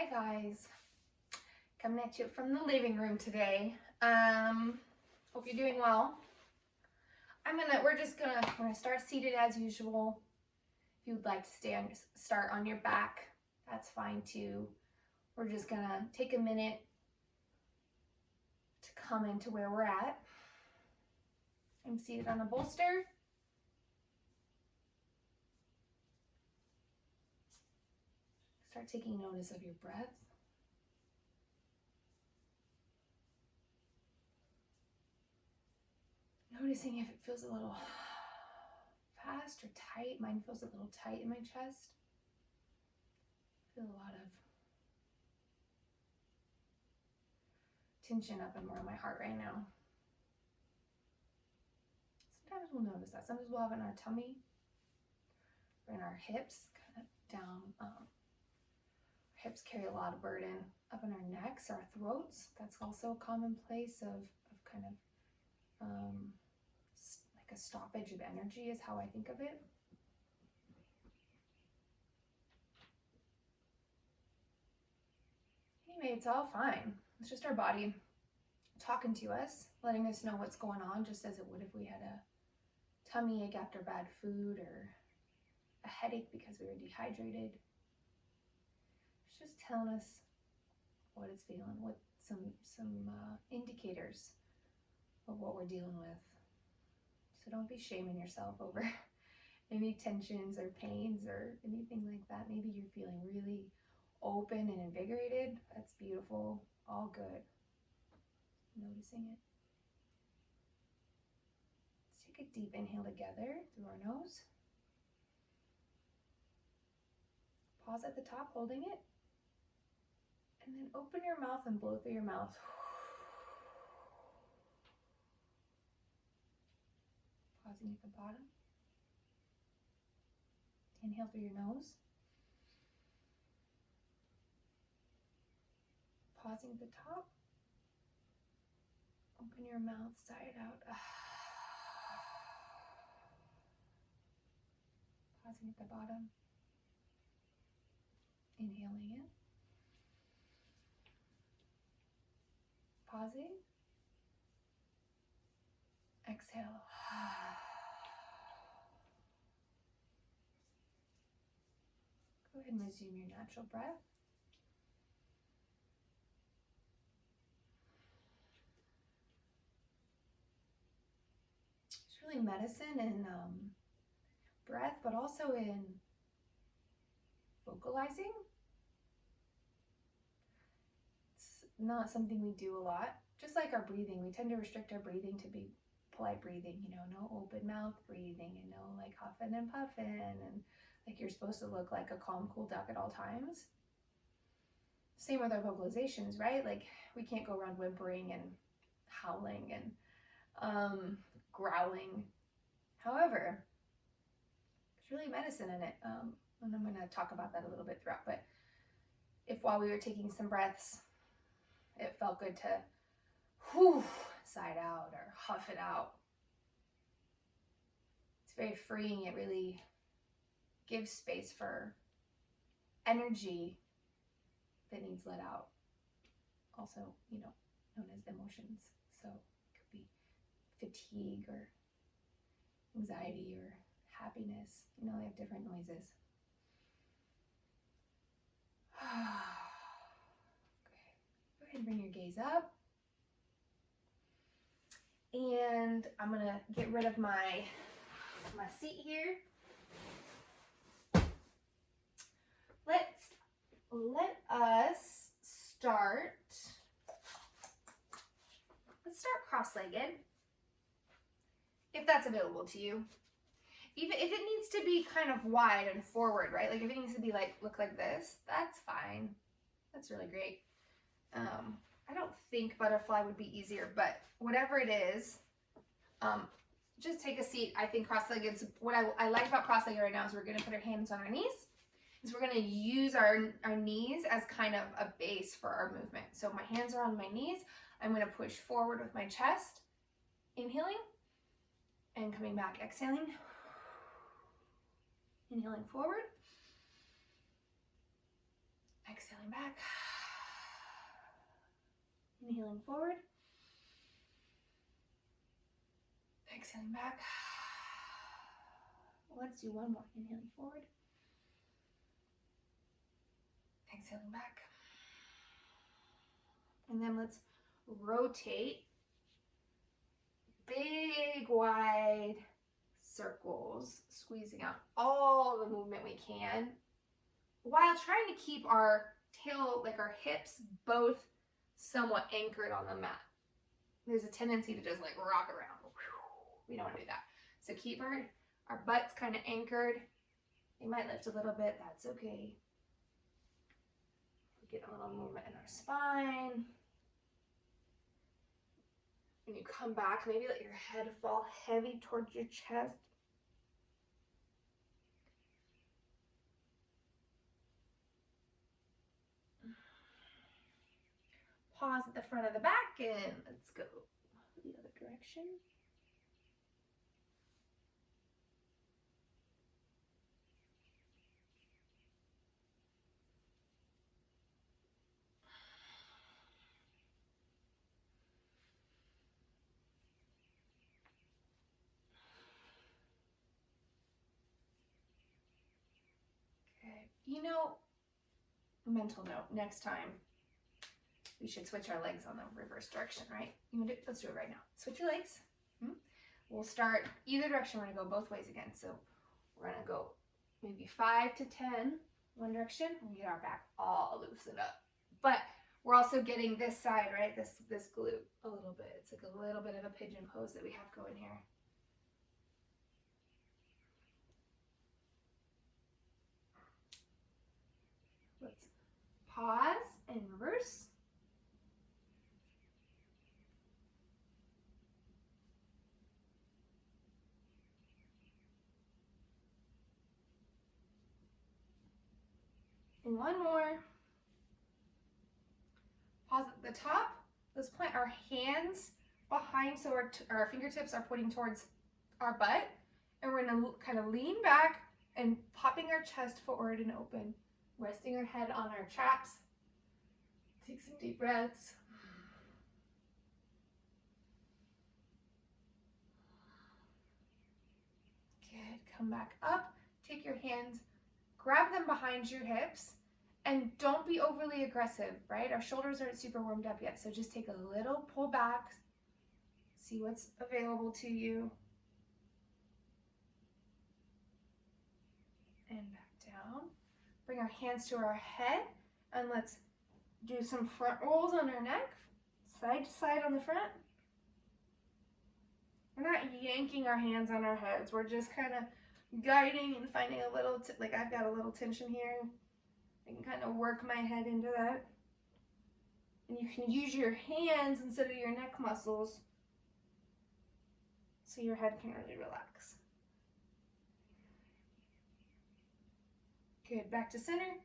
Hi guys, coming at you from the living room today. Hope you're doing well. We're gonna start seated as usual. If you would like to start on your back, that's fine too. We're just gonna take a minute to come into where we're at. I'm seated on a bolster. Start taking notice of your breath. Noticing if it feels a little fast or tight. Mine feels a little tight in my chest. I feel a lot of tension up and more in my heart right now. Sometimes we'll notice that. Sometimes we'll have it in our tummy or in our hips, kind of down. Our hips carry a lot of burden up in our necks, our throats. That's also a common place of kind of like a stoppage of energy is how I think of it. Anyway, it's all fine. It's just our body talking to us, letting us know what's going on, just as it would if we had a tummy ache after bad food or a headache because we were dehydrated. It's just telling us what it's feeling, what some indicators of what we're dealing with. So don't be shaming yourself over any tensions or pains or anything like that. Maybe you're feeling really open and invigorated. That's beautiful. All good. Noticing it. Let's take a deep inhale together through our nose. Pause at the top, holding it. And then open your mouth and blow through your mouth. Pausing at the bottom. Inhale through your nose. Pausing at the top. Open your mouth, sigh it out. Pausing at the bottom. Inhaling in. Pausing. Exhale. Go ahead and resume your natural breath. It's really medicine in breath, but also in vocalizing. It's not something we do a lot. Just like our breathing, we tend to restrict our breathing to be polite breathing, no open mouth breathing, and no like huffing and puffing, and like you're supposed to look like a calm, cool duck at all times. Same with our vocalizations, right? Like we can't go around whimpering and howling and growling. However, there's really medicine in it, and I'm going to talk about that a little bit throughout. But if while we were taking some breaths, it felt good to sigh it out or huff it out. It's very freeing. It really gives space for energy that needs let out. Also, known as emotions. So it could be fatigue or anxiety or happiness. They have different noises. Okay. Go ahead and bring your gaze up. And I'm gonna get rid of my seat here. Let us start. Let's start cross-legged, if that's available to you. Even if it needs to be kind of wide and forward, right? Like if it needs to be look like this, that's fine. That's really great. I don't think butterfly would be easier, but whatever it is, just take a seat. I think cross-legged, what I like about cross-legged right now is we're going to put our hands on our knees. Is we're going to use our knees as kind of a base for our movement. So my hands are on my knees. I'm going to push forward with my chest, inhaling, and coming back, exhaling, inhaling forward, Exhaling back. Inhaling forward. Exhaling back. Let's do one more. Inhaling forward. Exhaling back. And then let's rotate. Big, wide circles, squeezing out all the movement we can, while trying to keep our tail, like our hips, both somewhat anchored on the mat. There's a tendency to just like rock around. We don't want to do that. So keep our butts kind of anchored. They might lift a little bit, that's okay. Get a little movement in our spine. When you come back, maybe let your head fall heavy towards your chest. Pause at the front of the back and let's go the other direction. Okay, you know, mental note, next time we should switch our legs on the reverse direction, right? Let's do it right now. Switch your legs. We'll start either direction. We're gonna go both ways again. So we're gonna go maybe 5 to 10 one direction and get our back all loosened up. But we're also getting this side, right? This glute a little bit. It's like a little bit of a pigeon pose that we have going here. Let's pause and reverse. And one more. Pause at the top. Let's plant our hands behind so our fingertips are pointing towards our butt. And we're gonna kind of lean back and popping our chest forward and open. Resting our head on our traps. Take some deep breaths. Good, come back up. Take your hands, grab them behind your hips, and don't be overly aggressive, right? Our shoulders aren't super warmed up yet, so just take a little pull back. See what's available to you. And back down. Bring our hands to our head, and let's do some front rolls on our neck, side to side on the front. We're not yanking our hands on our heads. We're just kind of guiding and finding a little, like I've got a little tension here. I can kind of work my head into that. And you can use your hands instead of your neck muscles so your head can really relax. Good, back to center.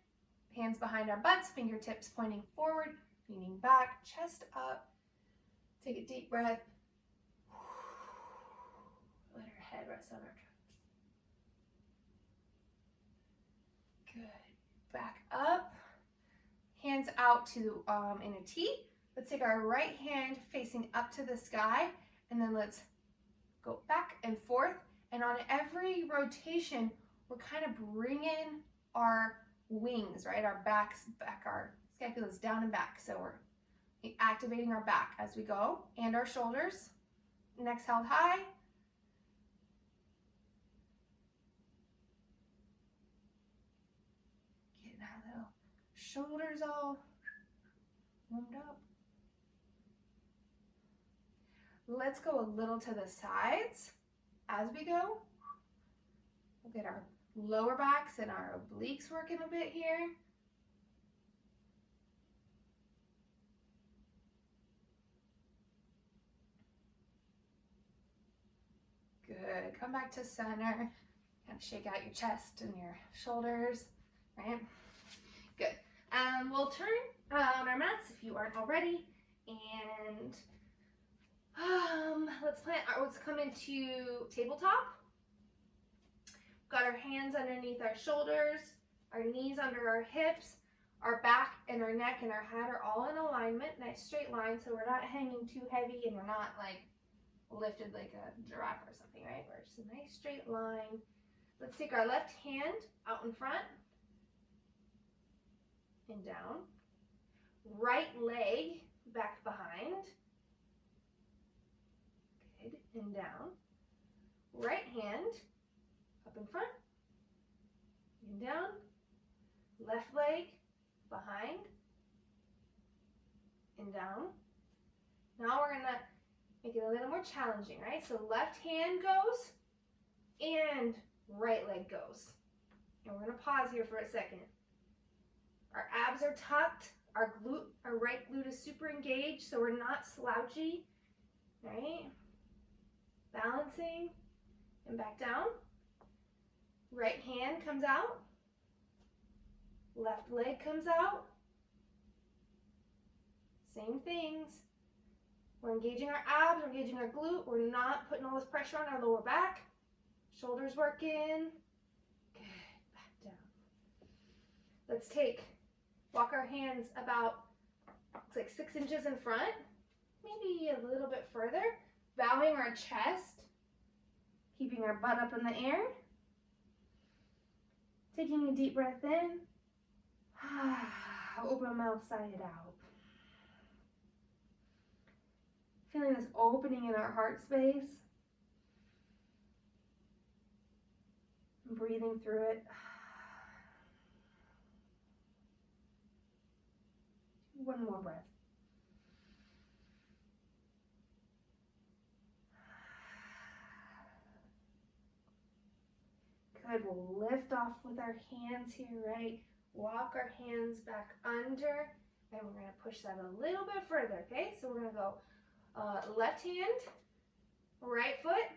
Hands behind our butts, fingertips pointing forward, leaning back, chest up. Take a deep breath. Let our head rest on our chest. Good. Back up. Hands out to in a T. Let's take our right hand facing up to the sky, and then let's go back and forth. And on every rotation, we're kind of bringing our wings, right? Our backs back, our scapulas down and back. So we're activating our back as we go, and our shoulders. Next held high. Getting our little shoulders all warmed up. Let's go a little to the sides as we go. We'll get our lower backs and our obliques working a bit here. Good. Come back to center. Kind of shake out your chest and your shoulders, right? Good. We'll turn on our mats if you aren't already, and let's come into tabletop. Got our hands underneath our shoulders, our knees under our hips. Our back and our neck and our head are all in alignment, nice straight line, so we're not hanging too heavy and we're not like lifted like a giraffe or something, right? We're just a nice straight line. Let's take our left hand out in front and down. Right leg back behind. Good, and down. Right hand up in front and down. Left leg behind and down. Now we're gonna make it a little more challenging, right? So left hand goes and right leg goes. And we're gonna pause here for a second. Our abs are tucked, our right glute is super engaged, so we're not slouchy, right? Balancing and back down. Right hand comes out. Left leg comes out. Same things. We're engaging our abs, we're engaging our glute. We're not putting all this pressure on our lower back. Shoulders working. Good, back down. Let's walk our hands about, it's like 6 inches in front, maybe a little bit further. Bowing our chest, keeping our butt up in the air. Taking a deep breath in. Open mouth, sigh it out. Feeling this opening in our heart space. Breathing through it. One more breath. Good, we'll lift off with our hands here, right? Walk our hands back under, and we're gonna push that a little bit further, okay? So we're gonna go left hand, right foot,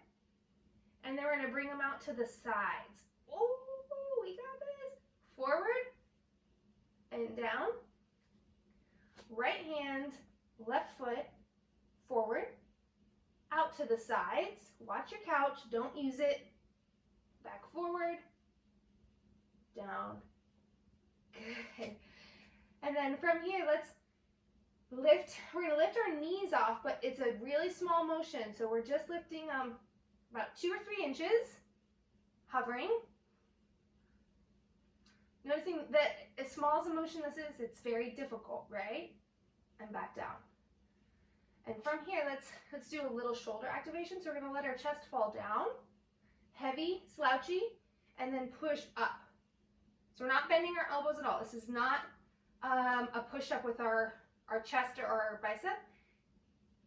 and then we're gonna bring them out to the sides. Oh, we got this. Forward and down. Right hand, left foot, forward, out to the sides. Watch your couch, don't use it. Back forward, down. Good. And then from here, let's lift. We're gonna lift our knees off, but it's a really small motion. So we're just lifting about 2 or 3 inches, hovering. Noticing that as small as a motion this is, it's very difficult, right? And back down. And from here, let's do a little shoulder activation. So we're gonna let our chest fall down, heavy, slouchy, and then push up. So we're not bending our elbows at all. This is not a push-up with our chest or our bicep.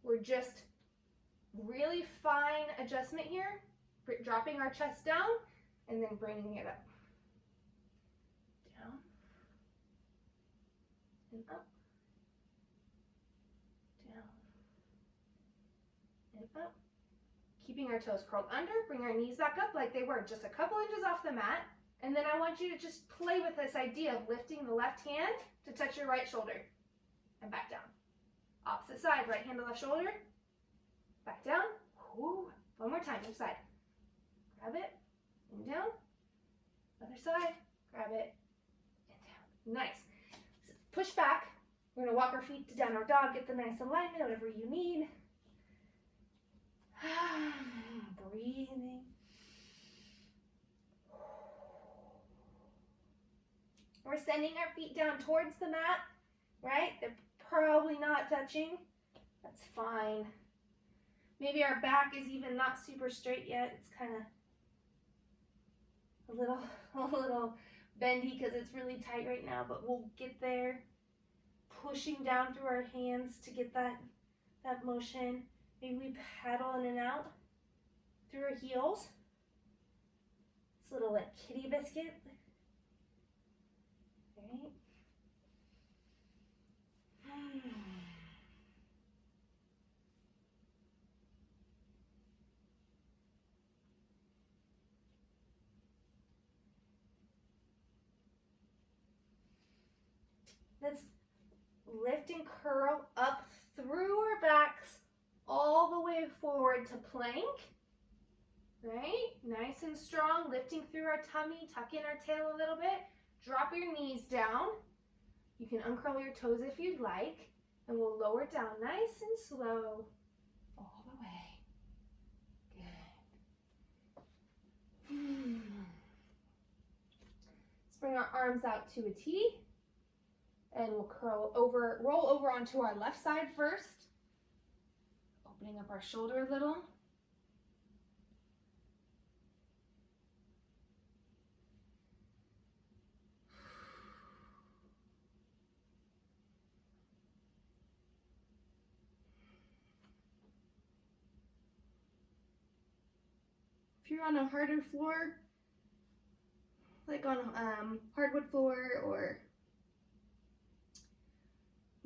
We're just really fine adjustment here, dropping our chest down and then bringing it up. Down and up. Down and up. Keeping our toes curled under, bring our knees back up like they were, just a couple inches off the mat. And then I want you to just play with this idea of lifting the left hand to touch your right shoulder and back down. Opposite side, right hand to left shoulder, back down. Ooh, one more time, each side. Grab it and down. Other side, grab it and down. Nice. So push back. We're gonna walk our feet to downward dog, get the nice alignment, whatever you need. Breathing. We're sending our feet down towards the mat, right? They're probably not touching. That's fine. Maybe our back is even not super straight yet. It's kind of a little bendy because it's really tight right now, but we'll get there. Pushing down through our hands to get that motion. Maybe we paddle in and out through our heels. This little like kitty biscuit. Right. Let's lift and curl up through our backs all the way forward to plank. Right? Nice and strong, lifting through our tummy, tuck in our tail a little bit. Drop your knees down. You can uncurl your toes if you'd like, and we'll lower it down nice and slow all the way. Good. Let's bring our arms out to a T, and we'll roll over onto our left side first, opening up our shoulder a little. If you're on a harder floor, like on hardwood floor, or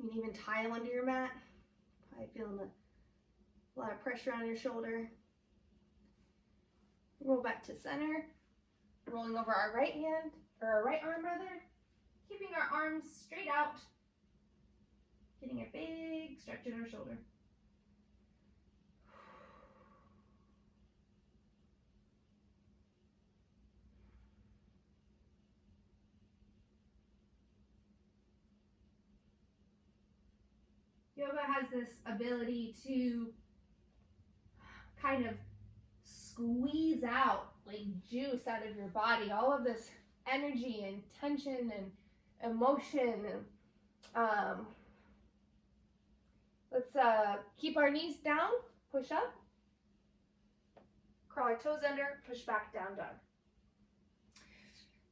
you can even tile under your mat, probably feeling a lot of pressure on your shoulder. Roll back to center, rolling over our right hand, or our right arm rather, keeping our arms straight out, getting a big stretch in our shoulder. Yoga has this ability to kind of squeeze out, like juice out of your body, all of this energy and tension and emotion. And let's keep our knees down, push up, crawl our toes under, push back, down dog.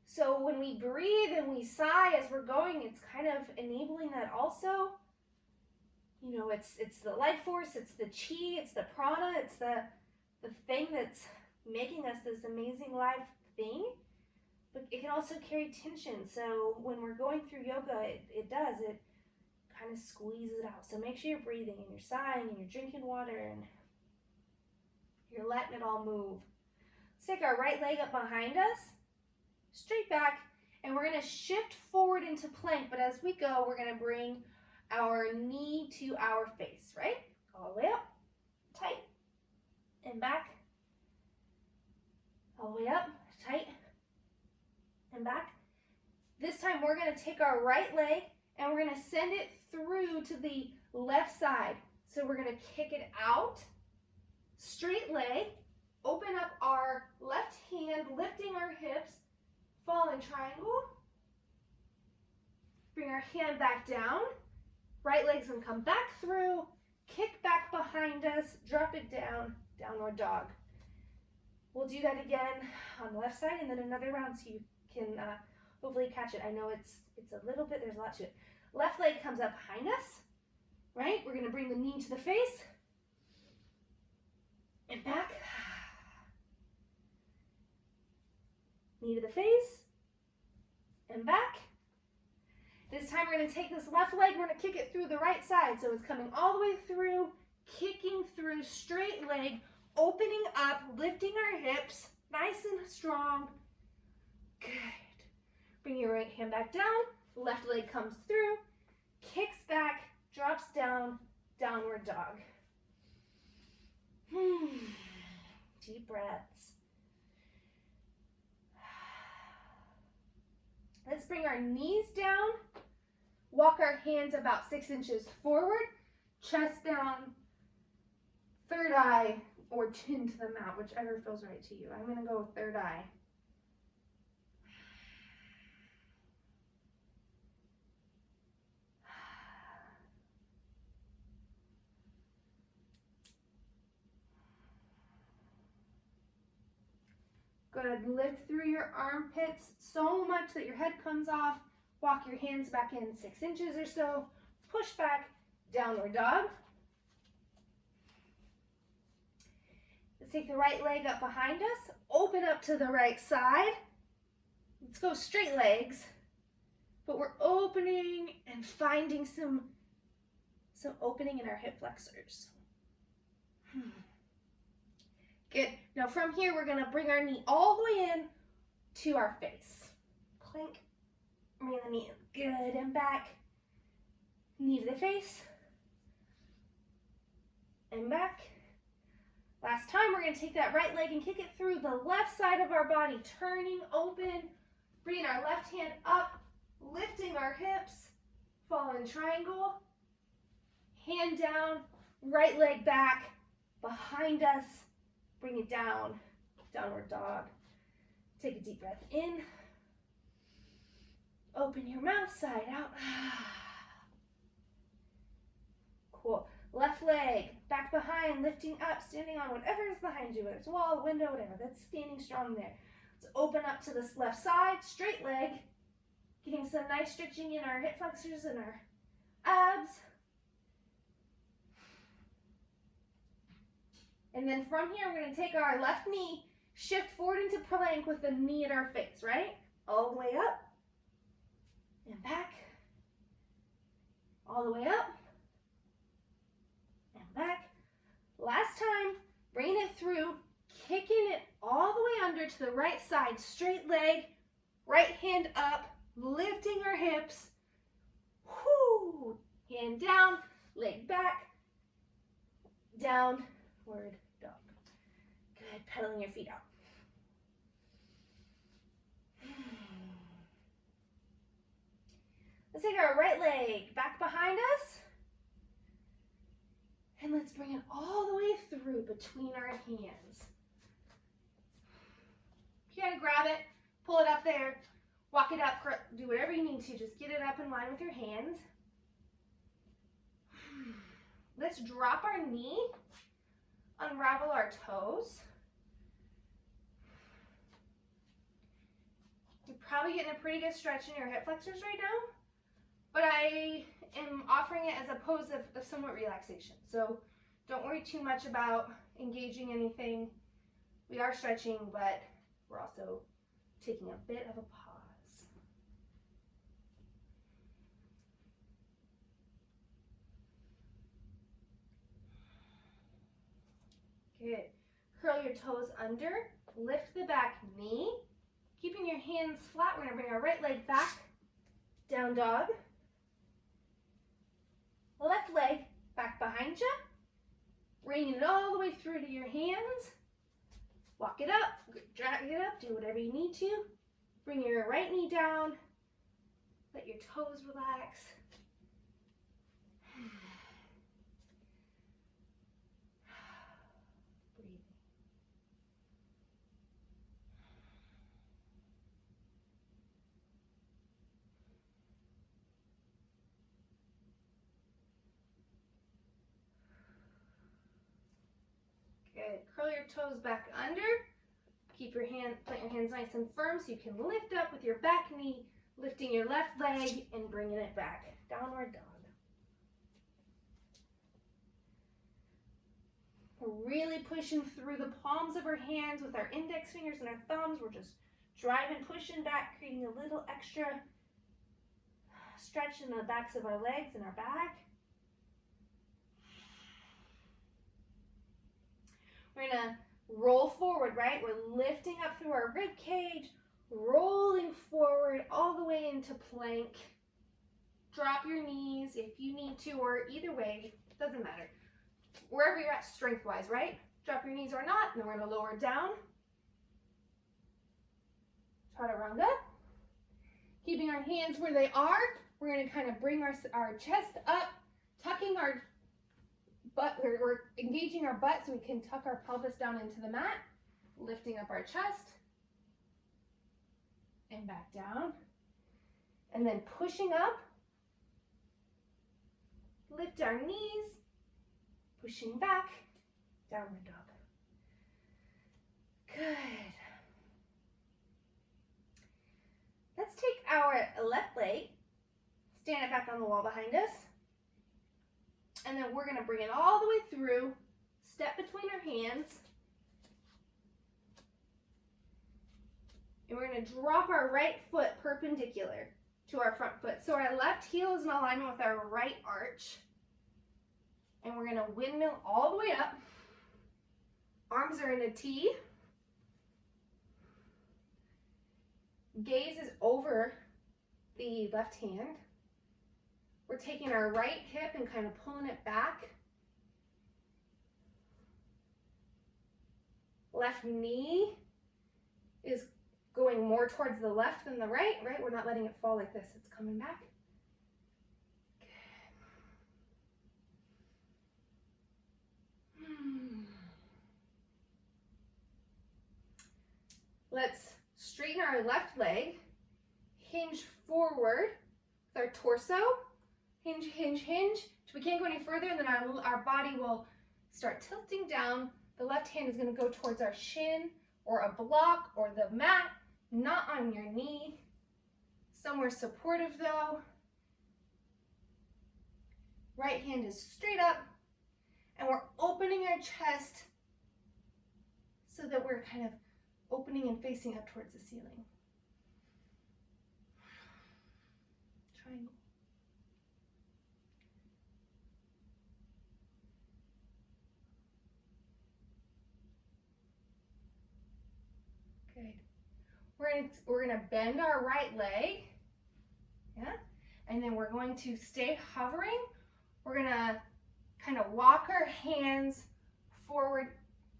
So when we breathe and we sigh as we're going, it's kind of enabling that also. You know, it's the life force, it's the chi, it's the prana, it's the thing that's making us this amazing live thing. But it can also carry tension. So when we're going through yoga, it kind of squeezes it out. So make sure you're breathing and you're sighing and you're drinking water and you're letting it all move. Let's take our right leg up behind us, straight back, and we're going to shift forward into plank. But as we go, we're going to bring our knee to our face, right? All the way up, tight, and back. All the way up, tight, and back. This time we're going to take our right leg and we're going to send it through to the left side. So we're going to kick it out, straight leg, open up our left hand, lifting our hips, fall in triangle. Bring our hand back down. Right leg's gonna come back through, kick back behind us, drop it down, downward dog. We'll do that again on the left side and then another round so you can hopefully catch it. I know it's a little bit, there's a lot to it. Left leg comes up behind us, right? We're gonna bring the knee to the face and back. Knee to the face and back. This time we're going to take this left leg, we're going to kick it through the right side. So it's coming all the way through, kicking through, straight leg, opening up, lifting our hips, nice and strong. Good. Bring your right hand back down, left leg comes through, kicks back, drops down, downward dog. Deep breaths. Let's bring our knees down, walk our hands about 6 inches forward, chest down, third eye, or chin to the mat, whichever feels right to you. I'm going to go with third eye. Good. Lift through your armpits so much that your head comes off. Walk your hands back in 6 inches or so. Push back, downward dog. Let's take the right leg up behind us. Open up to the right side. Let's go straight legs. But we're opening and finding some opening in our hip flexors. Good. Now from here, we're going to bring our knee all the way in to our face. Plank. Bring the knee in. Good. And back. Knee to the face. And back. Last time, we're going to take that right leg and kick it through the left side of our body. Turning, open. Bringing our left hand up. Lifting our hips. Fallen triangle, hand down, right leg back, behind us, bring it down, downward dog. Take a deep breath in, open your mouth, side out. Cool. Left leg, back behind, lifting up, standing on whatever is behind you, whether it's a wall, window, whatever, that's standing strong there. Let's open up to this left side, straight leg, getting some nice stretching in our hip flexors and our abs. And then from here, we're going to take our left knee, shift forward into plank with the knee at our face, right? All the way up and back, all the way up and back. Last time, bring it through, kicking it all the way under to the right side, straight leg, right hand up, lifting our hips. Whoo! Hand down, leg back, downward dog. Good, pedaling your feet out. Let's take our right leg back behind us. And let's bring it all the way through between our hands. You gotta grab it, pull it up there, walk it up, do whatever you need to. Just get it up in line with your hands. Let's drop our knee, unravel our toes. You're probably getting a pretty good stretch in your hip flexors right now, but I am offering it as a pose of somewhat relaxation. So don't worry too much about engaging anything. We are stretching, but we're also taking a bit of a pause. Good. Curl your toes under, lift the back knee. Keeping your hands flat, we're gonna bring our right leg back, down dog. Left leg back behind you. Bring it all the way through to your hands. Walk it up, drag it up, do whatever you need to. Bring your right knee down. Let your toes relax. Breathing. Good. Curl your toes back under. Keep your plant your hands nice and firm so you can lift up with your back knee, lifting your left leg and bringing it back. Downward dog. We're really pushing through the palms of our hands with our index fingers and our thumbs. We're just driving, pushing back, creating a little extra stretch in the backs of our legs and our back. We're gonna roll forward, right? We're lifting up through our rib cage, rolling forward all the way into plank. Drop your knees if you need to, or either way, doesn't matter. Wherever you're at strength-wise, right? Drop your knees or not, and then we're gonna lower down. Chaturanga. Keeping our hands where they are, we're gonna kind of bring our chest up, tucking our butt, we're engaging our butt so we can tuck our pelvis down into the mat, lifting up our chest, and back down. And then pushing up, lift our knees, pushing back, downward dog. Good. Let's take our left leg, stand it back on the wall behind us, and then we're gonna bring it all the way through, step between our hands, and we're gonna drop our right foot perpendicular to our front foot. So our left heel is in alignment with our right arch, and we're gonna windmill all the way up. Arms are in a T. Gaze is over the left hand. We're taking our right hip and kind of pulling it back. Left knee is going more towards the left than the right, right? We're not letting it fall like this. It's coming back. Let's straighten our left leg, hinge forward with our torso, hinge, hinge, hinge, till we can't go any further, and then our body will start tilting down. The left hand is going to go towards our shin or a block or the mat, not on your knee. Somewhere supportive though. Right hand is straight up, and we're opening our chest so that we're kind of opening and facing up towards the ceiling. Triangle. Good. We're gonna bend our right leg, yeah, and then we're going to stay hovering. We're gonna kind of walk our hands forward.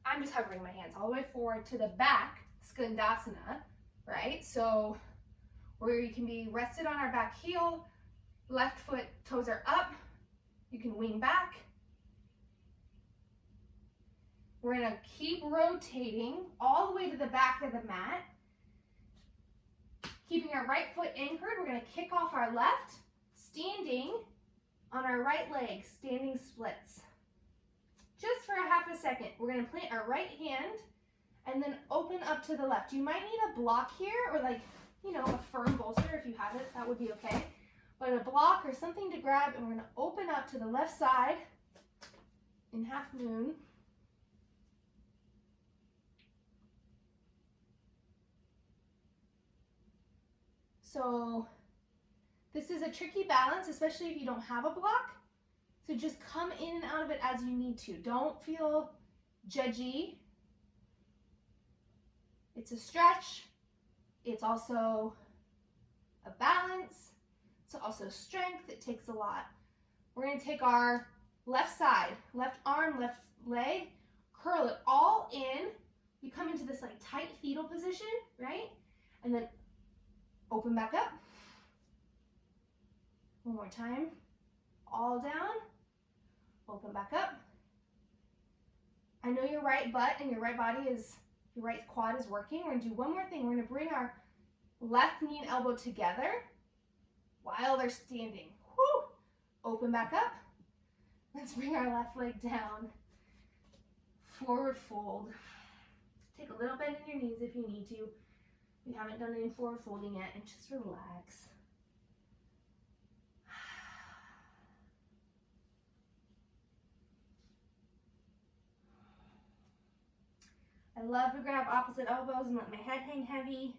I'm just hovering my hands all the way forward to the back, Skandasana, right? So where you can be rested on our back heel, left foot, toes are up. You can wing back. We're gonna keep rotating all the way to the back of the mat. Keeping our right foot anchored, we're gonna kick off our left, standing on our right leg, standing splits. Just for a half a second, we're gonna plant our right hand and then open up to the left. You might need a block here, or like, you know, a firm bolster if you have it, that would be okay. But a block or something to grab, and we're gonna open up to the left side in half moon. So this is a tricky balance, especially if you don't have a block. So just come in and out of it as you need to. Don't feel judgy. It's a stretch. It's also a balance. It's also strength. It takes a lot. We're going to take our left side, left arm, left leg, curl it all in. We come into this like tight fetal position, right? And then open back up. One more time. All down. Open back up. I know your right butt and your right body is, your right quad is working. We're gonna do one more thing. We're gonna bring our left knee and elbow together while they're standing. Woo! Open back up. Let's bring our left leg down. Forward fold. Take a little bend in your knees if you need to. We haven't done any forward folding yet, and just relax. I love to grab opposite elbows and let my head hang heavy.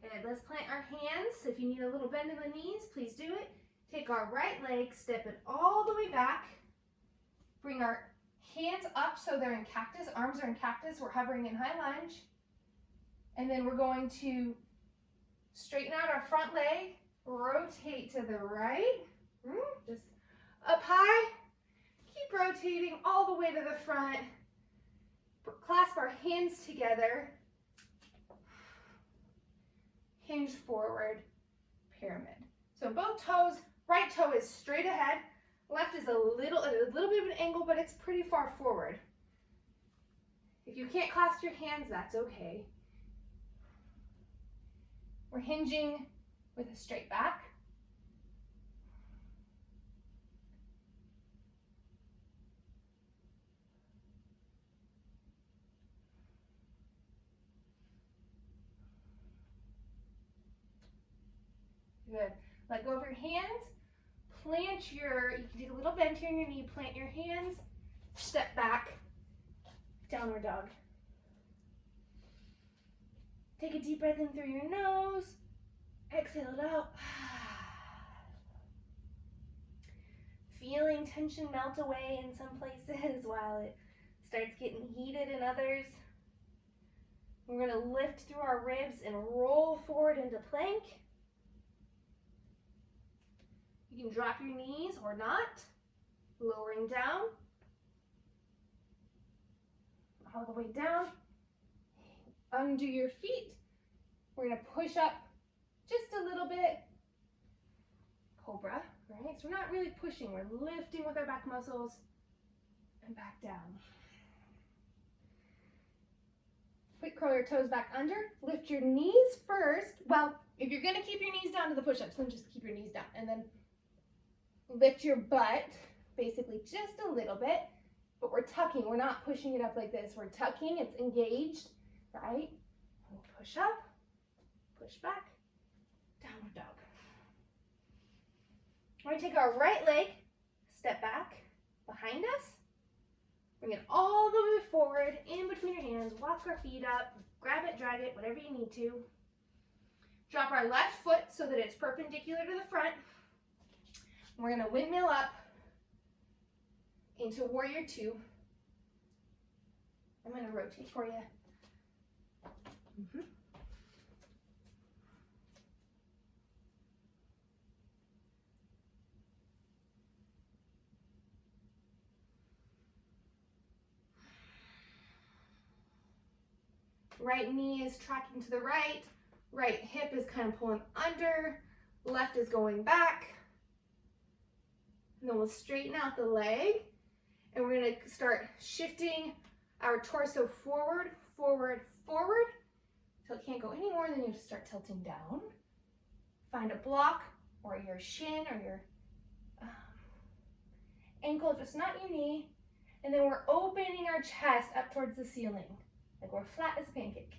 Good, let's plant our hands. If you need a little bend in the knees, please do it. Take our right leg, step it all the way back. Bring our hands up so they're in cactus, arms are in cactus. We're hovering in high lunge. And then we're going to straighten out our front leg, rotate to the right, just up high. Keep rotating all the way to the front. Clasp our hands together. Hinge forward, pyramid. So both toes, right toe is straight ahead, left is a little bit of an angle, but it's pretty far forward. If you can't clasp your hands, that's okay. We're hinging with a straight back. Good. Let go of your hands. Plant you can take a little bend here in your knee, plant your hands, step back, downward dog. Take a deep breath in through your nose, exhale it out. Feeling tension melt away in some places while it starts getting heated in others. We're going to lift through our ribs and roll forward into plank. You can drop your knees or not, lowering down, all the way down. Undo your feet. We're going to push up just a little bit. cobra, right? So we're not really pushing, we're lifting with our back muscles and back down. Quick curl your toes back under, lift your knees first. Well, if you're gonna keep your knees down to the push-ups, then just keep your knees down and then lift your butt, basically just a little bit, but we're tucking, we're not pushing it up like this. We're tucking, it's engaged, right? We'll push up, push back, downward dog. We're gonna take our right leg, step back behind us, bring it all the way forward, in between your hands, walk our feet up, grab it, drag it, whatever you need to. Drop our left foot so that it's perpendicular to the front. We're gonna windmill up into warrior two. I'm gonna rotate for you. Right knee is tracking to the right. Right hip is kind of pulling under. Left is going back. And then we'll straighten out the leg. And we're gonna start shifting our torso forward, forward, forward. Till it can't go any more, then you have to start tilting down. Find a block or your shin or your ankle, just not your knee. And then we're opening our chest up towards the ceiling. Like we're flat as a pancake.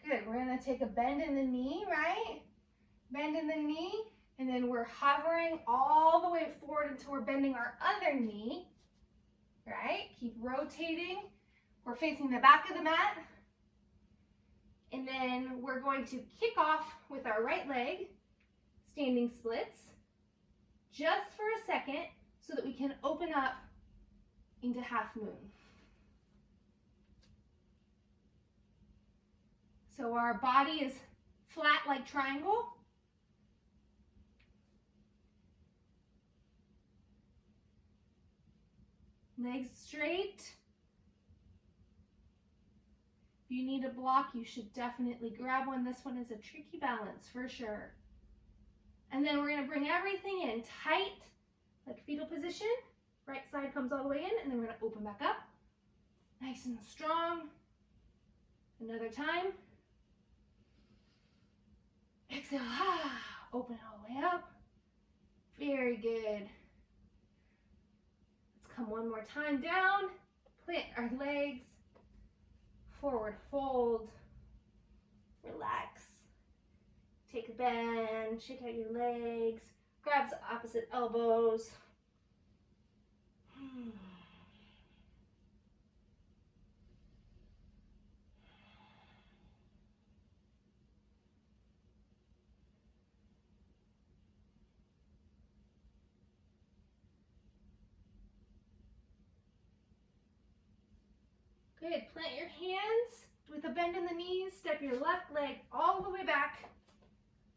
Good, we're gonna take a bend in the knee, right? Bend in the knee, and then we're hovering all the way forward until we're bending our other knee, right? Keep rotating. We're facing the back of the mat. And then we're going to kick off with our right leg, standing splits, just for a second so that we can open up into half moon. So our body is flat like triangle. Legs straight. If you need a block, you should definitely grab one. This one is a tricky balance for sure. And then we're gonna bring everything in tight, like fetal position. Right side comes all the way in, and then we're gonna open back up. Nice and strong. Another time. Exhale, open all the way up. Very good. Let's come one more time down. Plant our legs. Forward fold. Relax. Take a bend, shake out your legs. Grab the opposite elbows. Good, plant your hands with a bend in the knees, step your left leg all the way back,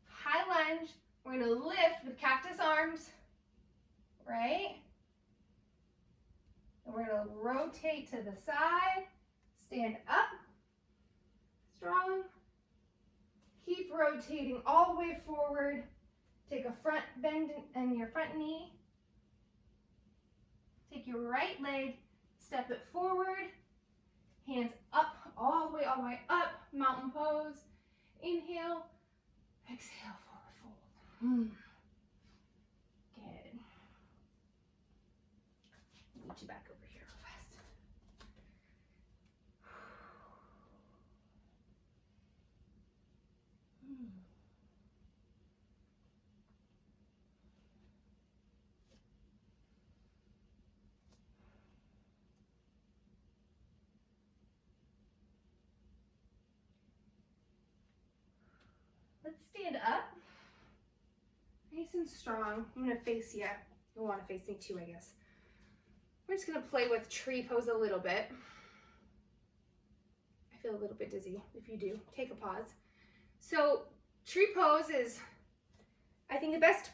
high lunge. We're gonna lift with cactus arms, right? And we're gonna rotate to the side, stand up, strong. Keep rotating all the way forward. Take a front bend in your front knee. Take your right leg, step it forward. Hands up, all the way up, mountain pose. Inhale, exhale, forward fold. Good. Meet you back over here real fast. Let's stand up, nice and strong. I'm gonna face you. You'll wanna face me too, I guess. We're just gonna play with tree pose a little bit. I feel a little bit dizzy. If you do, take a pause. So Tree pose is, I think the best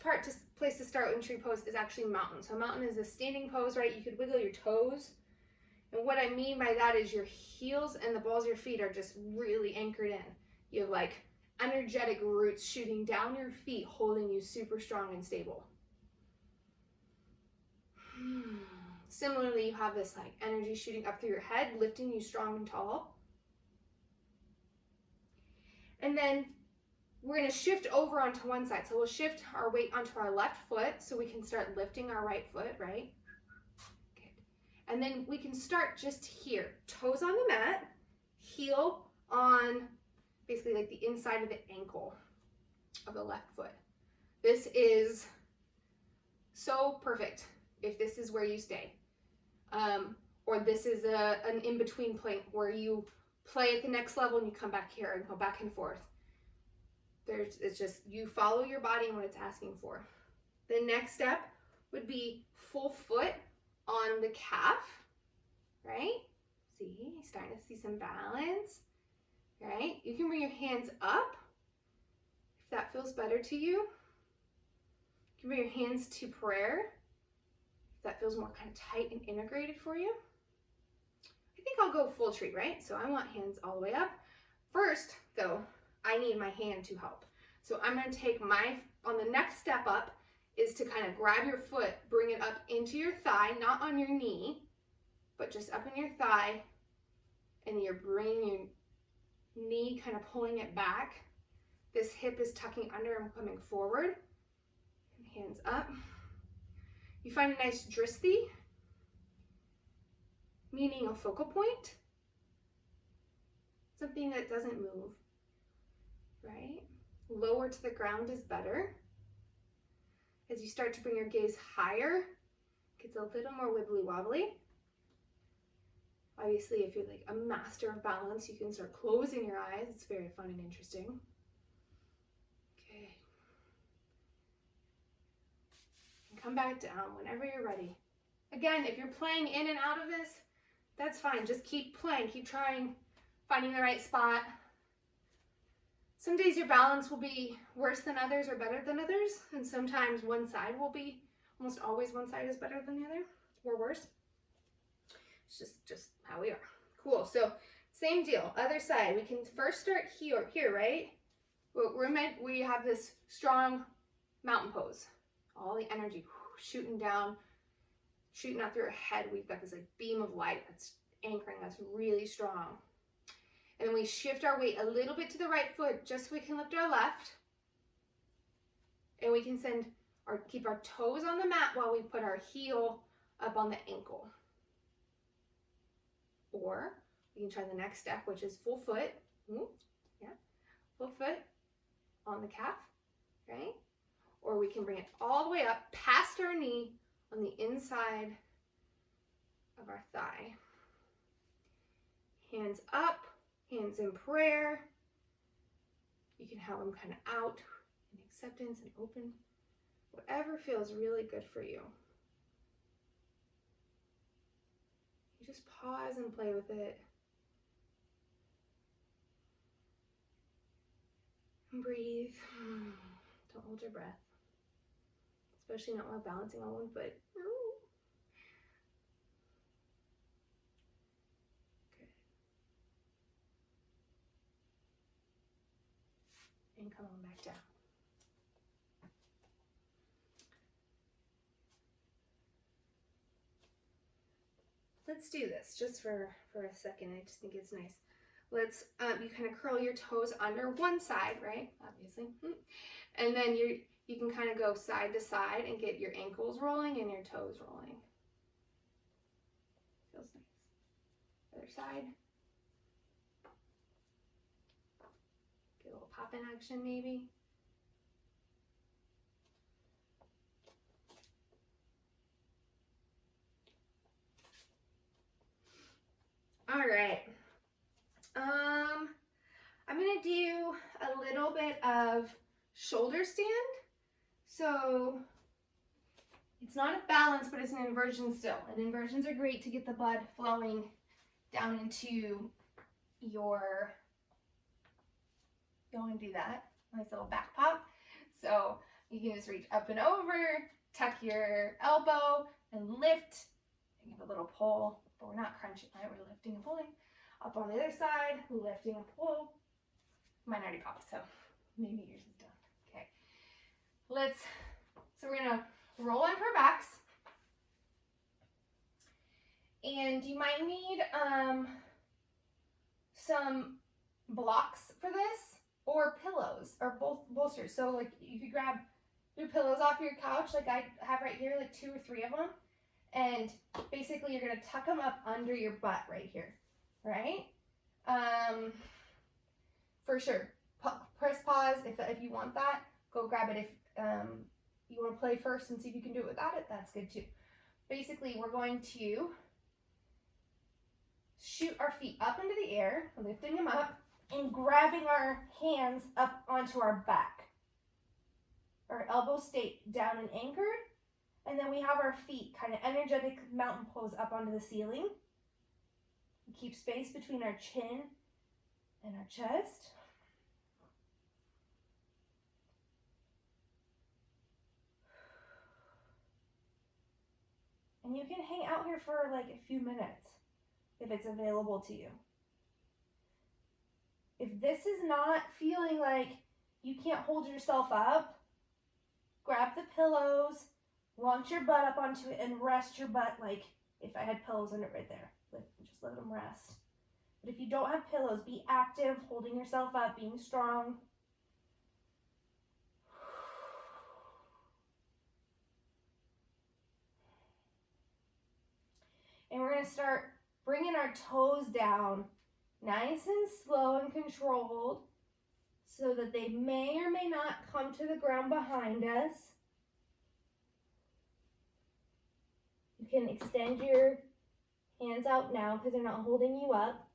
place to start in tree pose is actually mountain. So mountain is a standing pose, right? You could wiggle your toes. And what I mean by that is your heels and the balls of your feet are just really anchored in. You have like energetic roots shooting down your feet, holding you super strong and stable. Similarly, you have this like energy shooting up through your head, lifting you strong and tall. And then we're going to shift over onto one side. So we'll shift our weight onto our left foot so we can start lifting our right foot, right? Good. And then we can start just here. Toes on the mat, heel on basically like the inside of the ankle of the left foot. This is so perfect if this is where you stay. Or this is an in-between point where you play at the next level and you come back here and go back and forth. It's just, you follow your body and what it's asking for. The next step would be full foot on the calf, right? See, starting to see some balance, right? You can bring your hands up if that feels better to you. You can bring your hands to prayer if that feels more kind of tight and integrated for you. I think I'll go full tree, right? So I want hands all the way up. First, though, I need my hand to help. So I'm going to take on the next step up is to kind of grab your foot, bring it up into your thigh, not on your knee, but just up in your thigh, and you're bringing your knee, kind of pulling it back. This hip is tucking under and coming forward. And hands up. You find a nice dristi, meaning a focal point, something that doesn't move, right? Lower to the ground is better. As you start to bring your gaze higher, it gets a little more wibbly wobbly. Obviously, if you're like a master of balance, you can start closing your eyes. It's very fun and interesting. Okay. And come back down whenever you're ready. Again, if you're playing in and out of this, that's fine. Just keep playing, keep trying, finding the right spot. Some days your balance will be worse than others or better than others, and sometimes one side will be, almost always one side is better than the other, or worse. It's just how we are. Cool, so same deal, other side. We can first start here, right? We have this strong mountain pose. All the energy shooting down, shooting out through our head. We've got this like beam of light that's anchoring us really strong. And then we shift our weight a little bit to the right foot just so we can lift our left. And we can keep our toes on the mat while we put our heel up on the ankle. Or we can try the next step, which is full foot. Full foot on the calf, right? Or we can bring it all the way up past our knee on the inside of our thigh. Hands up. Hands in prayer. You can have them kind of out in acceptance and open. Whatever feels really good for you. You just pause and play with it. And breathe. Don't hold your breath. Especially not while balancing on one foot. And come on back down. Let's do this just for a second. I just think it's nice. Let's, you kind of curl your toes under one side, right? Obviously. And then you can kind of go side to side and get your ankles rolling and your toes rolling. Feels nice. Other side. Get a little pop-in action maybe. All right. I'm gonna do a little bit of shoulder stand. So it's not a balance, but it's an inversion still. And inversions are great to get the blood flowing down into your, you want to do that, Nice little back pop. So you can just reach up and over, tuck your elbow, and lift. And give a little pull, but we're not crunching, right? We're lifting and pulling. Up on the other side, lifting and pull. Mine already popped, so maybe yours is done. Okay. So we're gonna roll onto our backs. And you might need some blocks for this, or pillows, or both bolsters. So like you could grab your pillows off your couch, like I have right here, like 2 or 3 of them. And basically you're gonna tuck them up under your butt right here, right? For sure. Press pause if you want that. Go grab it. If you want to play first and see if you can do it without it, that's good too. Basically, we're going to shoot our feet up into the air, lifting them up, and grabbing our hands up onto our back. Our elbows stay down and anchored, and then we have our feet kind of energetic mountain pose up onto the ceiling. Keep space between our chin and our chest. And you can hang out here for like a few minutes if it's available to you. If this is not feeling like you can't hold yourself up, grab the pillows, launch your butt up onto it, and rest your butt like if I had pillows in it right there. Just let them rest. But if you don't have pillows, be active, holding yourself up, being strong. And we're going to start bringing our toes down nice and slow and controlled so that they may or may not come to the ground behind us. You can extend your hands out now because they're not holding you up.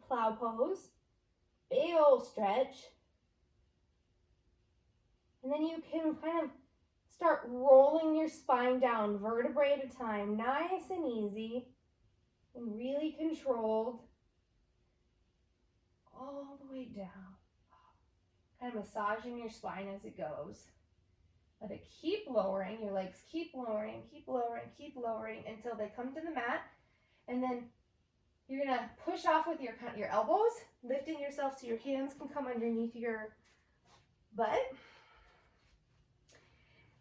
Plow pose. Big old stretch. And then you can kind of start rolling your spine down, vertebrae at a time, nice and easy, and really controlled, all the way down. Kind of massaging your spine as it goes. Let it keep lowering, your legs keep lowering, keep lowering, keep lowering until they come to the mat. And then you're gonna push off with your elbows, lifting yourself so your hands can come underneath your butt.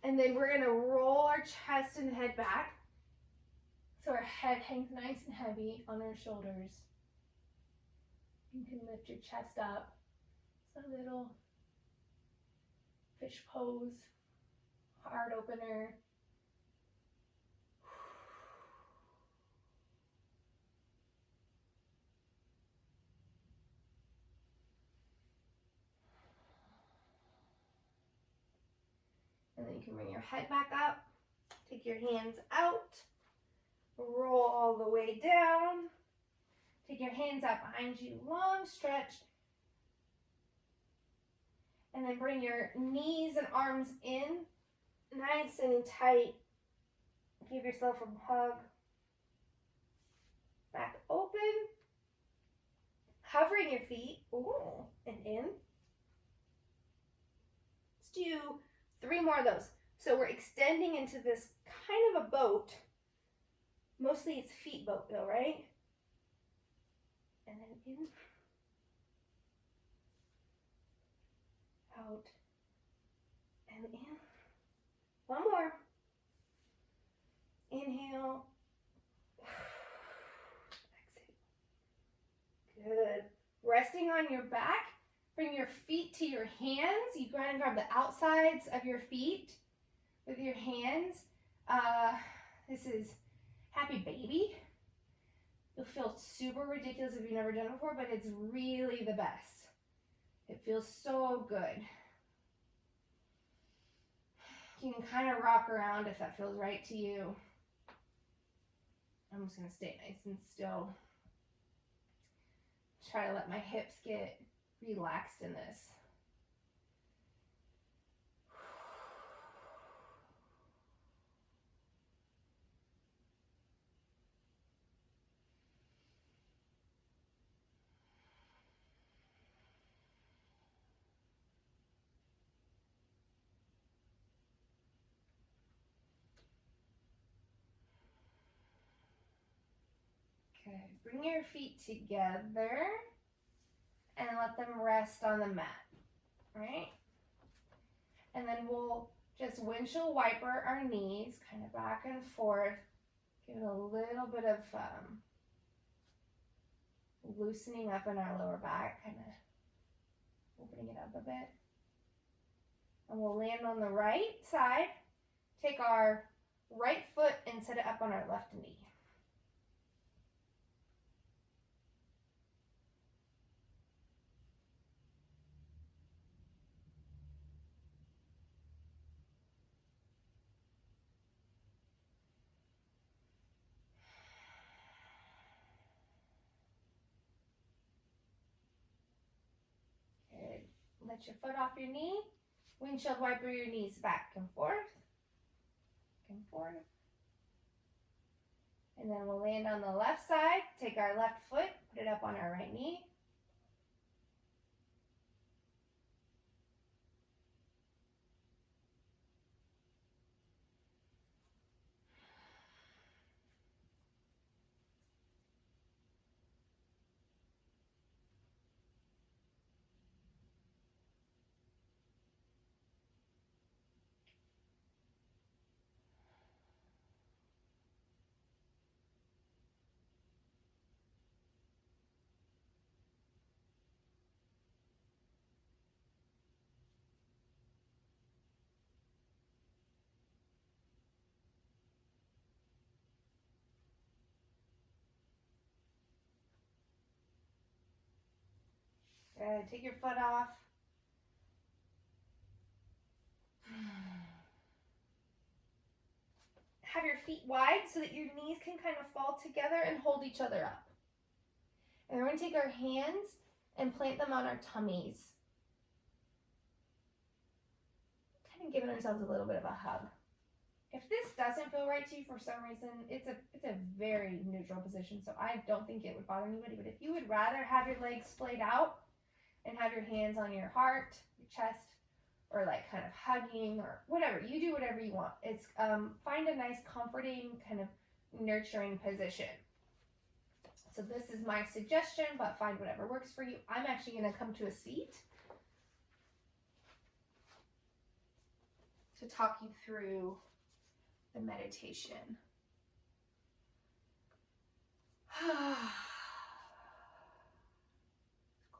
And then we're gonna roll our chest and head back. So our head hangs nice and heavy on our shoulders. You can lift your chest up. It's a little fish pose, heart opener. And then you can bring your head back up, take your hands out, roll all the way down, take your hands out behind you, long stretch, and then bring your knees and arms in, nice and tight. Give yourself a hug. Back open, hovering your feet, ooh, and in. Let's do 3 more of those. So we're extending into this kind of a boat. Mostly it's feet boat though, right? And then in, out, and in. One more. Inhale. Exhale. Good. Resting on your back. Bring your feet to your hands. You go ahead and grab the outsides of your feet with your hands. This is Happy Baby. You'll feel super ridiculous if you've never done it before, but it's really the best. It feels so good. You can kind of rock around if that feels right to you. I'm just going to stay nice and still. Try to let my hips get relaxed in this. Okay, bring your feet together and let them rest on the mat, right? And then we'll just windshield wiper our knees, kind of back and forth. Give it a little bit of loosening up in our lower back, kind of opening it up a bit. And we'll land on the right side. Take our right foot and set it up on our left knee. Good. Let your foot off your knee. Windshield wiper your knees back and forth. Back and forth. And then we'll land on the left side. Take our left foot, put it up on our right knee. Good. Take your foot off. Have your feet wide so that your knees can kind of fall together and hold each other up. And we're going to take our hands and plant them on our tummies. Kind of giving ourselves a little bit of a hug. If this doesn't feel right to you for some reason, it's a very neutral position, so I don't think it would bother anybody. But if you would rather have your legs splayed out and have your hands on your heart, your chest, or like kind of hugging or whatever, you do whatever you want. It's find a nice, comforting, kind of nurturing position. So this is my suggestion, but find whatever works for you. I'm actually going to come to a seat to talk you through the meditation.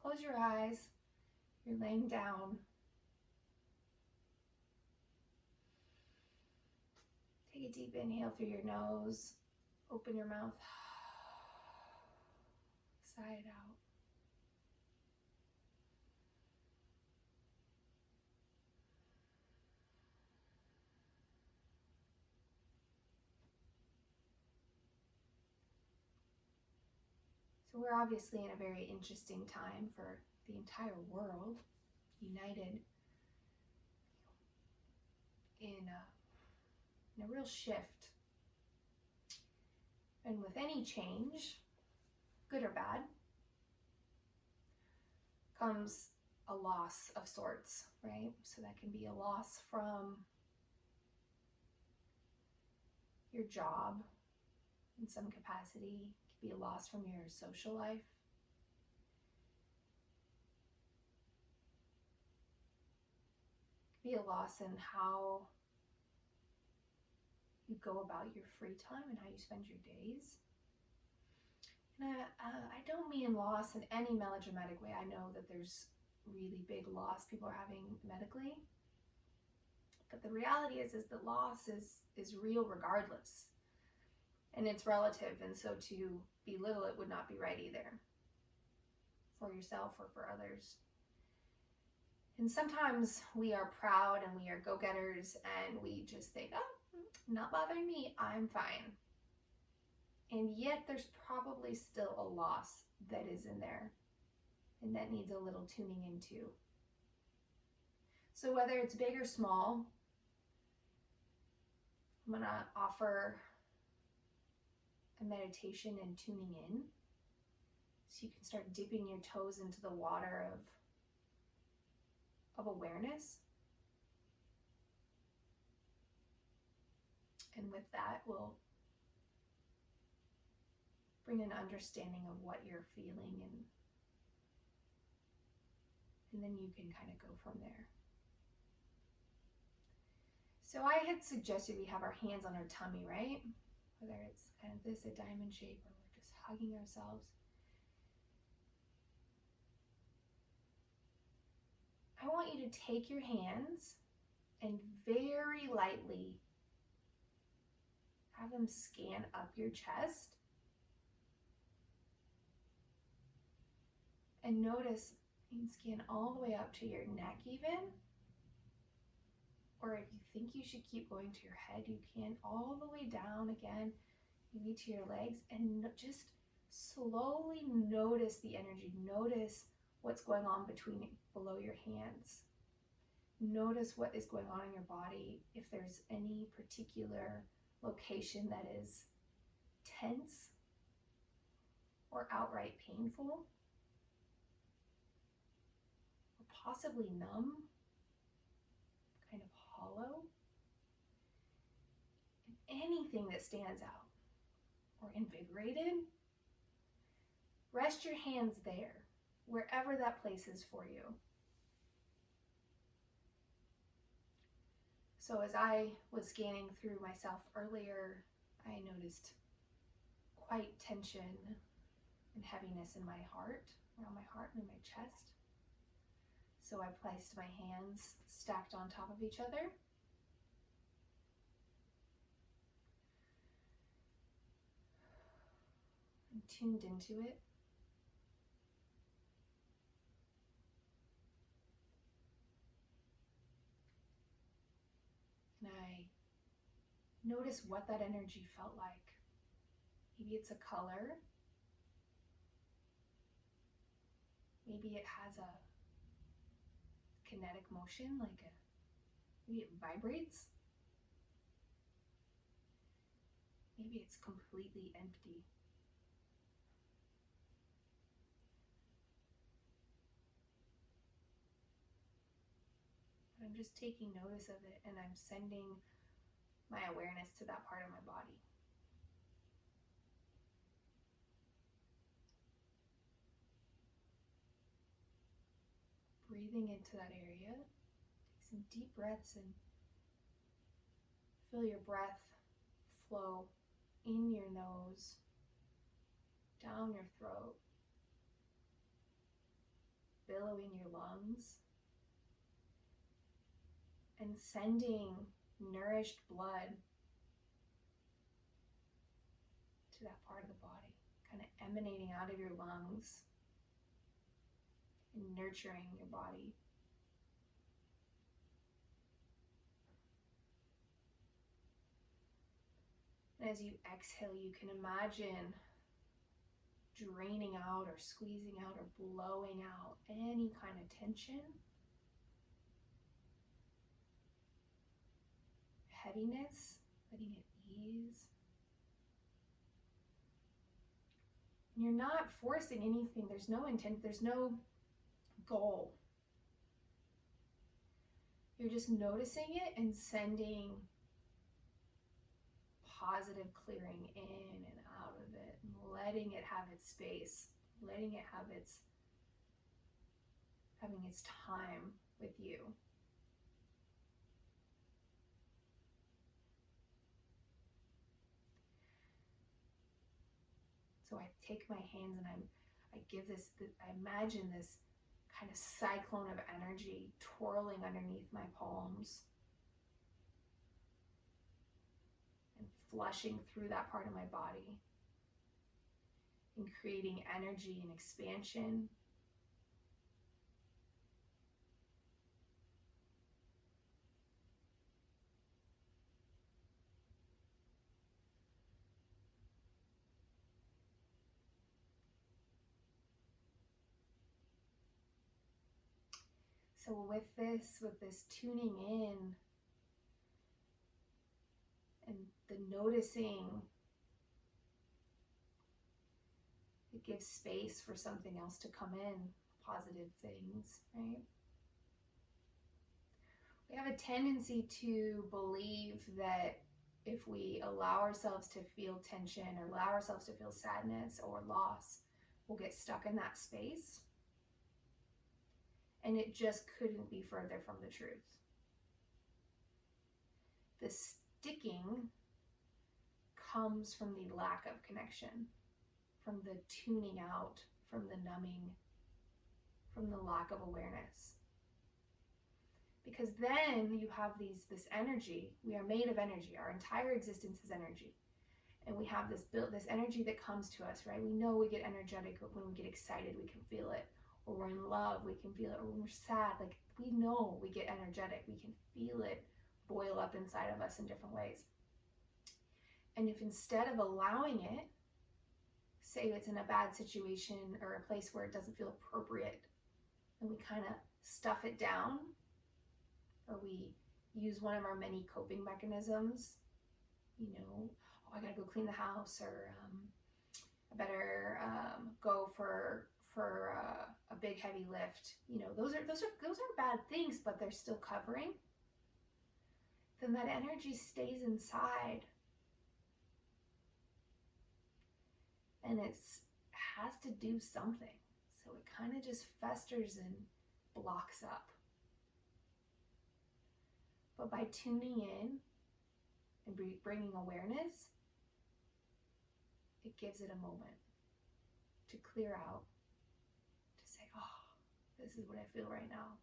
Close your eyes. You're laying down. Take a deep inhale through your nose. Open your mouth. Sigh it out. So we're obviously in a very interesting time for the entire world, united in a real shift. And with any change, good or bad, comes a loss of sorts, right? So that can be a loss from your job in some capacity. It can be a loss from your social life. It can be a loss in how you go about your free time and how you spend your days. And I don't mean loss in any melodramatic way. I know that there's really big loss people are having medically. But the reality is that loss is real regardless. And it's relative, and so to belittle it would not be right either, for yourself or for others. And sometimes we are proud and we are go-getters and we just think, oh, not bothering me, I'm fine. And yet there's probably still a loss that is in there and that needs a little tuning into. So whether it's big or small, I'm going to offer a meditation and tuning in so you can start dipping your toes into the water of awareness. And with that, we'll bring an understanding of what you're feeling, and then you can kind of go from there. So I had suggested we have our hands on our tummy, right? Whether it's kind of this, a diamond shape, or we're just hugging ourselves. I want you to take your hands and very lightly have them scan up your chest. And notice, you can scan all the way up to your neck even. Or if you think you should keep going to your head, you can, all the way down again, maybe to your legs, and just slowly notice the energy. Notice what's going on below your hands. Notice what is going on in your body. If there's any particular location that is tense or outright painful, or possibly numb, kind of hollow, and anything that stands out or invigorated, rest your hands there, wherever that place is for you. So as I was scanning through myself earlier, I noticed quite tension and heaviness in my heart, around my heart and in my chest. So I placed my hands stacked on top of each other. And tuned into it. And I notice what that energy felt like. Maybe it's a color. Maybe it has a kinetic motion, maybe it vibrates. Maybe it's completely empty. But I'm just taking notice of it, and I'm sending my awareness to that part of my body. Breathing into that area. Take some deep breaths and feel your breath flow in your nose, down your throat, billowing your lungs, and sending nourished blood to that part of the body, kind of emanating out of your lungs and nurturing your body. And as you exhale, you can imagine draining out or squeezing out or blowing out any kind of tension, heaviness, letting it ease. And you're not forcing anything. There's no intent, there's no goal. You're just noticing it and sending positive clearing in and out of it, and letting it have its space, letting it have having its time with you. So I take my hands and I give this, I imagine this kind of cyclone of energy twirling underneath my palms and flushing through that part of my body and creating energy and expansion. So with this tuning in and the noticing, it gives space for something else to come in, positive things, right? We have a tendency to believe that if we allow ourselves to feel tension or allow ourselves to feel sadness or loss, we'll get stuck in that space. And it just couldn't be further from the truth. The sticking comes from the lack of connection, from the tuning out, from the numbing, from the lack of awareness. Because then you have this energy. We are made of energy. Our entire existence is energy. And we have this energy that comes to us, right? We know we get energetic when we get excited, we can feel it. Or we're in love, we can feel it. Or when we're sad, like we know we get energetic. We can feel it boil up inside of us in different ways. And if instead of allowing it, say it's in a bad situation or a place where it doesn't feel appropriate, and we kind of stuff it down, or we use one of our many coping mechanisms, oh, I gotta go clean the house, or I better go for a big heavy lift. Those are bad things, but they're still covering. Then that energy stays inside, and it has to do something. So it kind of just festers and blocks up. But by tuning in and bringing awareness, it gives it a moment to clear out, to say, oh, this is what I feel right now.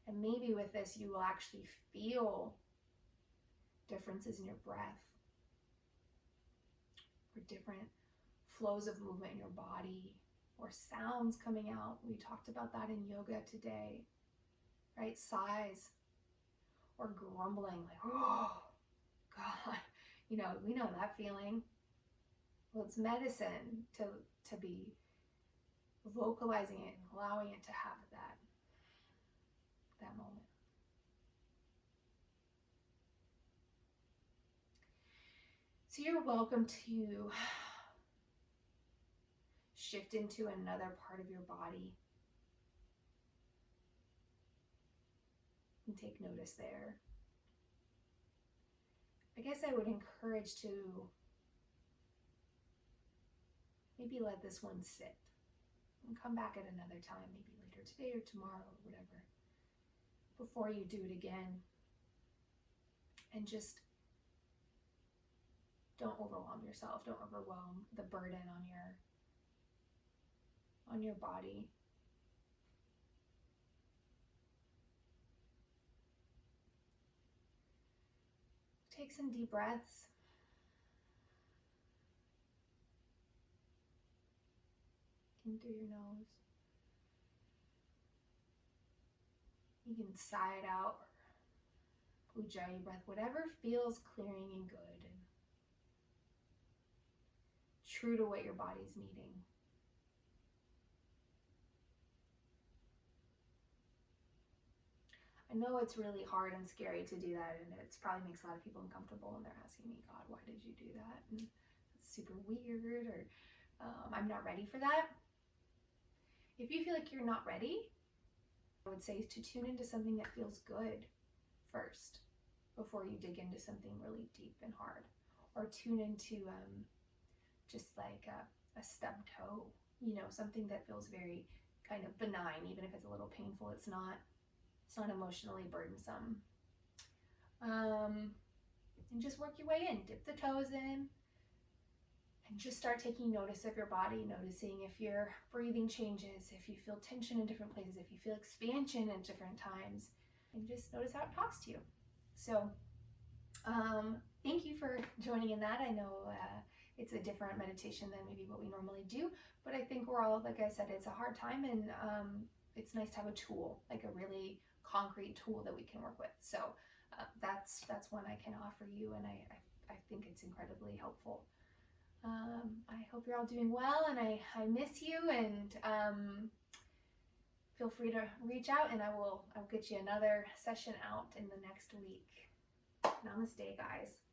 And maybe with this, you will actually feel differences in your breath, or different flows of movement in your body, or sounds coming out. We talked about that in yoga today, right? Sighs, or grumbling, like, oh, God. We know that feeling. Well, it's medicine to be vocalizing it and allowing it to have that moment. So you're welcome to shift into another part of your body and take notice there. I guess I would encourage to maybe let this one sit and come back at another time, maybe later today or tomorrow or whatever, before you do it again. And just don't overwhelm yourself. Don't overwhelm the burden on your body. Take some deep breaths. In through your nose. You can sigh it out, or ujjayi breath, whatever feels clearing and good and true to what your body's needing. I know it's really hard and scary to do that, and it probably makes a lot of people uncomfortable, and they're asking me, God, why did you do that? And it's super weird, or I'm not ready for that. If you feel like you're not ready, I would say to tune into something that feels good first before you dig into something really deep and hard. Or tune into just like a stubbed toe, something that feels very kind of benign, even if it's a little painful. It's not emotionally burdensome. And just work your way in, dip the toes in, and just start taking notice of your body, noticing if your breathing changes, if you feel tension in different places, if you feel expansion at different times, and just notice how it talks to you. So thank you for joining in that. I know it's a different meditation than maybe what we normally do, but I think we're all, like I said, it's a hard time, and it's nice to have a tool, like a really concrete tool that we can work with. So that's one I can offer you, and I think it's incredibly helpful. I hope you're all doing well, and I miss you, and feel free to reach out, and I'll get you another session out in the next week. Namaste, guys.